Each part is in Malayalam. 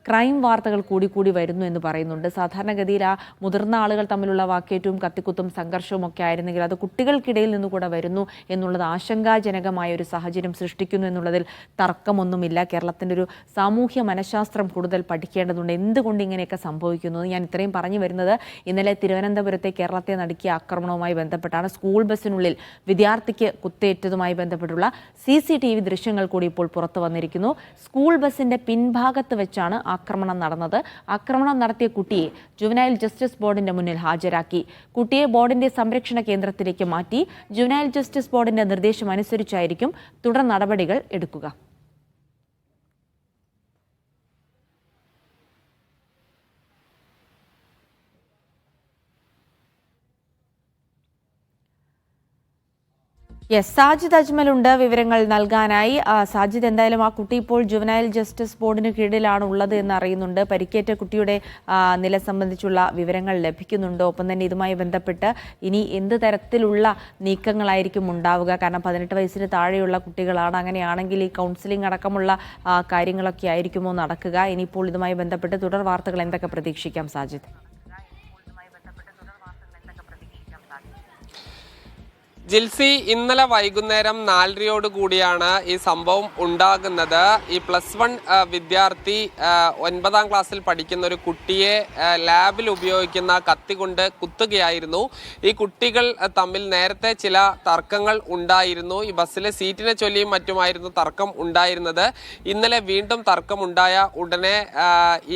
ക്രൈം വാർത്തകൾ കൂടി വരുന്നു എന്ന് പറയുന്നുണ്ട്. സാധാരണഗതിയിൽ ആ മുതിർന്ന ആളുകൾ തമ്മിലുള്ള വാക്കേറ്റവും കത്തിക്കുത്തും സംഘർഷവും ഒക്കെ ആയിരുന്നെങ്കിൽ അത് കുട്ടികൾക്കിടയിൽ നിന്നുകൂടെ വരുന്നു എന്നുള്ളത് ആശങ്കാജനകമായ ഒരു സാഹചര്യം സൃഷ്ടിക്കുന്നു എന്നുള്ളതിൽ തർക്കമൊന്നുമില്ല. കേരളത്തിൻ്റെ ഒരു സാമൂഹ്യ മനഃശാസ്ത്രം കൂടുതൽ പഠിക്കേണ്ടതുണ്ട്. എന്തുകൊണ്ട് ഇങ്ങനെയൊക്കെ സംഭവിക്കുന്നു? ഞാൻ ഇത്രയും പറഞ്ഞു വരുന്നത് ഇന്നലെ തിരുവനന്തപുരത്തെ കേരളത്തെ നടുക്കിയ ആക്രമണവുമായി ബന്ധപ്പെട്ടാണ്. സ്കൂൾ ബസ്സിനുള്ളിൽ വിദ്യാർത്ഥിക്ക് കുത്തേറ്റതുമായി ബന്ധപ്പെട്ടുള്ള CCTV ദൃശ്യങ്ങൾ കൂടി ഇപ്പോൾ പുറത്തു വന്നിരിക്കുന്നു. സ്കൂൾ ബസിന്റെ പിൻഭാഗത്ത് വെച്ചാണ് ആക്രമണം നടന്നത്. ആക്രമണം നടത്തിയ കുട്ടിയെ ജുവനൈൽ ജസ്റ്റിസ് ബോർഡിന്റെ മുന്നിൽ ഹാജരാക്കി. കുട്ടിയെ ബോർഡിന്റെ സംരക്ഷണ കേന്ദ്രത്തിലേക്ക് മാറ്റി. ജുവനൈൽ ജസ്റ്റിസ് ബോർഡിന്റെ നിർദ്ദേശം അനുസരിച്ചായിരിക്കും തുടർ നടപടികൾ എടുക്കുക. സാജിദ് അജ്മലുണ്ട് വിവരങ്ങൾ നൽകാനായി. സാജിദ്, എന്തായാലും ആ കുട്ടി ഇപ്പോൾ ജുവനൈൽ ജസ്റ്റിസ് ബോർഡിന് കീഴിലാണ് ഉള്ളത് എന്ന് അറിയുന്നുണ്ട്. പരിക്കേറ്റ കുട്ടിയുടെ നില സംബന്ധിച്ചുള്ള വിവരങ്ങൾ ലഭിക്കുന്നുണ്ടോ? ഒപ്പം തന്നെ ഇതുമായി ബന്ധപ്പെട്ട് ഇനി എന്ത് തരത്തിലുള്ള നീക്കങ്ങളായിരിക്കും ഉണ്ടാവുക? കാരണം 18 വയസ്സിന് താഴെയുള്ള കുട്ടികളാണ്. അങ്ങനെയാണെങ്കിൽ ഈ കൗൺസിലിംഗ് അടക്കമുള്ള കാര്യങ്ങളൊക്കെ ആയിരിക്കുമോ നടക്കുക? ഇനിയിപ്പോൾ ഇതുമായി ബന്ധപ്പെട്ട് തുടർ വാർത്തകൾ എന്തൊക്കെ പ്രതീക്ഷിക്കാം സാജിദ്? ജിൽസി, ഇന്നലെ വൈകുന്നേരം 4:30 കൂടിയാണ് ഈ സംഭവം ഉണ്ടാകുന്നത്. ഈ +1 വിദ്യാർത്ഥി 9ാം ക്ലാസ്സിൽ പഠിക്കുന്ന ഒരു കുട്ടിയെ ലാബിൽ ഉപയോഗിക്കുന്ന കത്തി കൊണ്ട് കുത്തുകയായിരുന്നു. ഈ കുട്ടികൾ തമ്മിൽ നേരത്തെ ചില തർക്കങ്ങൾ ഉണ്ടായിരുന്നു. ഈ ബസ്സിലെ സീറ്റിനെ ചൊല്ലിയും മറ്റുമായിരുന്നു തർക്കം ഉണ്ടായിരുന്നത്. ഇന്നലെ വീണ്ടും തർക്കമുണ്ടായ ഉടനെ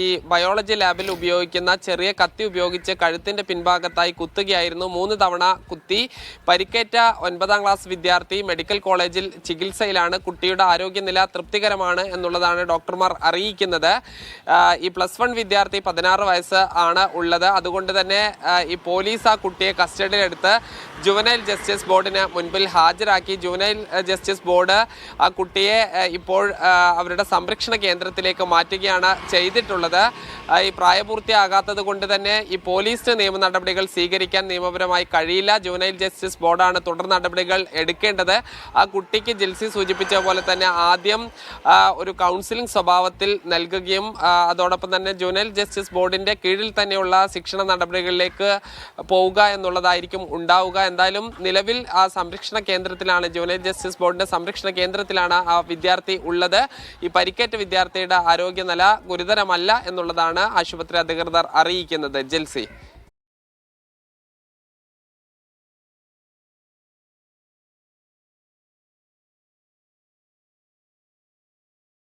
ഈ ബയോളജി ലാബിൽ ഉപയോഗിക്കുന്ന ചെറിയ കത്തി ഉപയോഗിച്ച് കഴുത്തിന്റെ പിൻഭാഗത്തായി കുത്തുകയായിരുന്നു. 3 തവണ കുത്തി. പരിക്കേറ്റ 9ാം ക്ലാസ് വിദ്യാർത്ഥി മെഡിക്കൽ കോളേജിൽ ചികിത്സയിലാണ്. കുട്ടിയുടെ ആരോഗ്യനില തൃപ്തികരമാണ് എന്നുള്ളതാണ് ഡോക്ടർമാർ അറിയിക്കുന്നത്. ഈ +1 വിദ്യാർത്ഥി 16 വയസ്സ് ആണ് ഉള്ളത്. അതുകൊണ്ട് തന്നെ ഈ പോലീസ് ആ കുട്ടിയെ കസ്റ്റഡിയിലെടുത്ത് ജുവനൈൽ ജസ്റ്റിസ് ബോർഡിന് മുൻപിൽ ഹാജരാക്കി. ജുവനൈൽ ജസ്റ്റിസ് ബോർഡ് ആ കുട്ടിയെ ഇപ്പോൾ അവരുടെ സംരക്ഷണ കേന്ദ്രത്തിലേക്ക് മാറ്റുകയാണ് ചെയ്തിട്ടുള്ളത്. ഈ പ്രായപൂർത്തിയാകാത്തത് കൊണ്ട് തന്നെ ഈ പോലീസ് നിയമ നടപടികൾ സ്വീകരിക്കാൻ നിയമപരമായി കഴിയില്ല. ജുവനൈൽ ജസ്റ്റിസ് ബോർഡാണ് തുടർ നടപടികൾ എടുക്കേണ്ടത്. ആ കുട്ടിക്ക് ജിൽസി സൂചിപ്പിച്ച പോലെ തന്നെ ആദ്യം ഒരു കൗൺസിലിംഗ് സ്വഭാവത്തിൽ നൽകുകയും അതോടൊപ്പം തന്നെ ജുവനൈൽ ജസ്റ്റിസ് ബോർഡിന്റെ കീഴിൽ തന്നെയുള്ള ശിക്ഷണ നടപടികളിലേക്ക് പോവുക എന്നുള്ളതായിരിക്കും ഉണ്ടാവുക. എന്തായാലും നിലവിൽ ആ സംരക്ഷണ കേന്ദ്രത്തിലാണ്, ജുവനൈൽ ജസ്റ്റിസ് ബോർഡിന്റെ സംരക്ഷണ കേന്ദ്രത്തിലാണ് ആ വിദ്യാർത്ഥി ഉള്ളത്. ഈ പരിക്കേറ്റ വിദ്യാർത്ഥിയുടെ ആരോഗ്യനില ഗുരുതരമല്ല എന്നുള്ളതാണ് ആശുപത്രി അധികൃതർ അറിയിക്കുന്നത്. ജിൽസി.